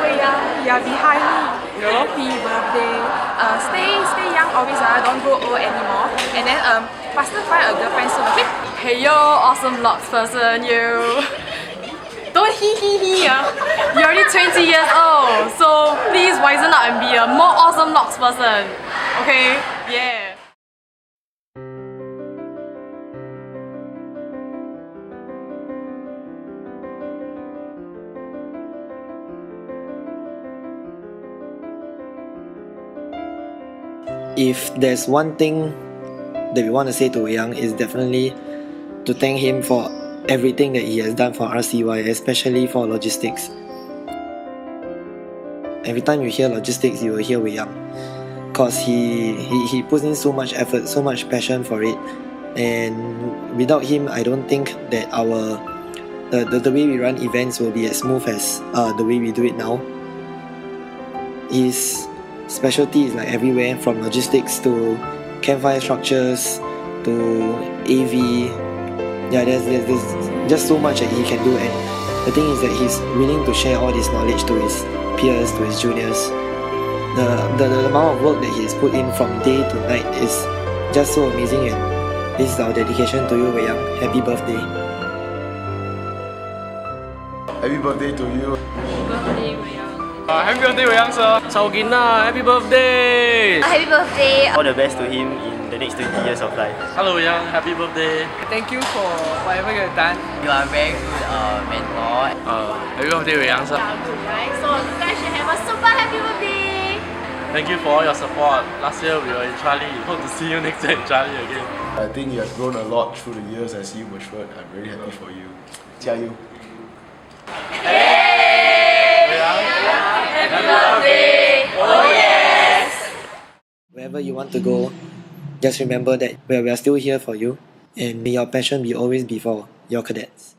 Wei Yang, you're behind me. Happy birthday. Stay young always. Don't grow old anymore. And then faster find a girlfriend soon. Okay? Hey yo, awesome locks person, you. Don't hee. You're already 20 years old, so please wisen up and be a more awesome locks person. Okay? Yeah. If there's one thing that we want to say to Wei Yang, is definitely to thank him for everything that he has done for RCY, especially for logistics. Every time you hear logistics, you will hear Wei Yang, because he puts in so much effort, so much passion for it, and without him, I don't think that the way we run events will be as smooth as the way we do it now. His specialty is like everywhere, from logistics to campfire structures to AV. Yeah, there's just so much that he can do, and the thing is that he's willing to share all this knowledge to his peers, to his juniors. The amount of work that he's put in from day to night is just so amazing, and this is our dedication to you, Wei Yang. Happy birthday. Happy birthday to you. Happy birthday, Wei Yang sir. Chao Gina, happy birthday. Happy birthday. All the best to him in the next 20 years of life. Hello Wei Yang, happy birthday. Thank you for whatever you have done. You are a very good mentor. Happy birthday, Wei Yang sir. Right, so you guys should have a super happy birthday. Thank you for all your support. Last year we were in Charlie. Hope to see you next year in Charlie again. I think you have grown a lot through the years as you matured. I'm very happy for you. 加油! Happy birthday! Oh yes! Wherever you want to go, just remember that we are still here for you, and may your passion be always be for your cadets.